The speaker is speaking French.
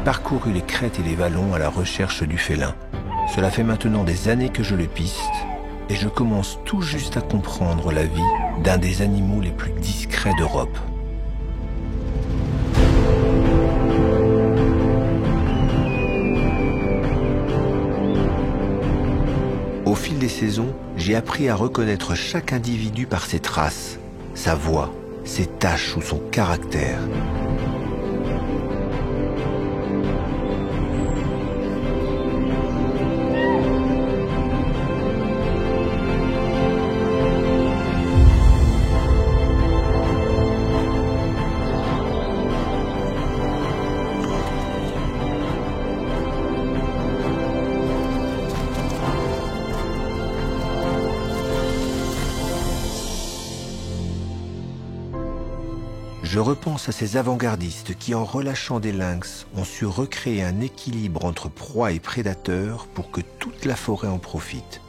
parcouru les crêtes et les vallons à la recherche du félin. Cela fait maintenant des années que je le piste et je commence tout juste à comprendre la vie d'un des animaux les plus discrets d'Europe. Au fil des saisons, j'ai appris à reconnaître chaque individu par ses traces, sa voix, ses taches ou son caractère. Je repense à ces avant-gardistes qui, en relâchant des lynx, ont su recréer un équilibre entre proie et prédateur pour que toute la forêt en profite.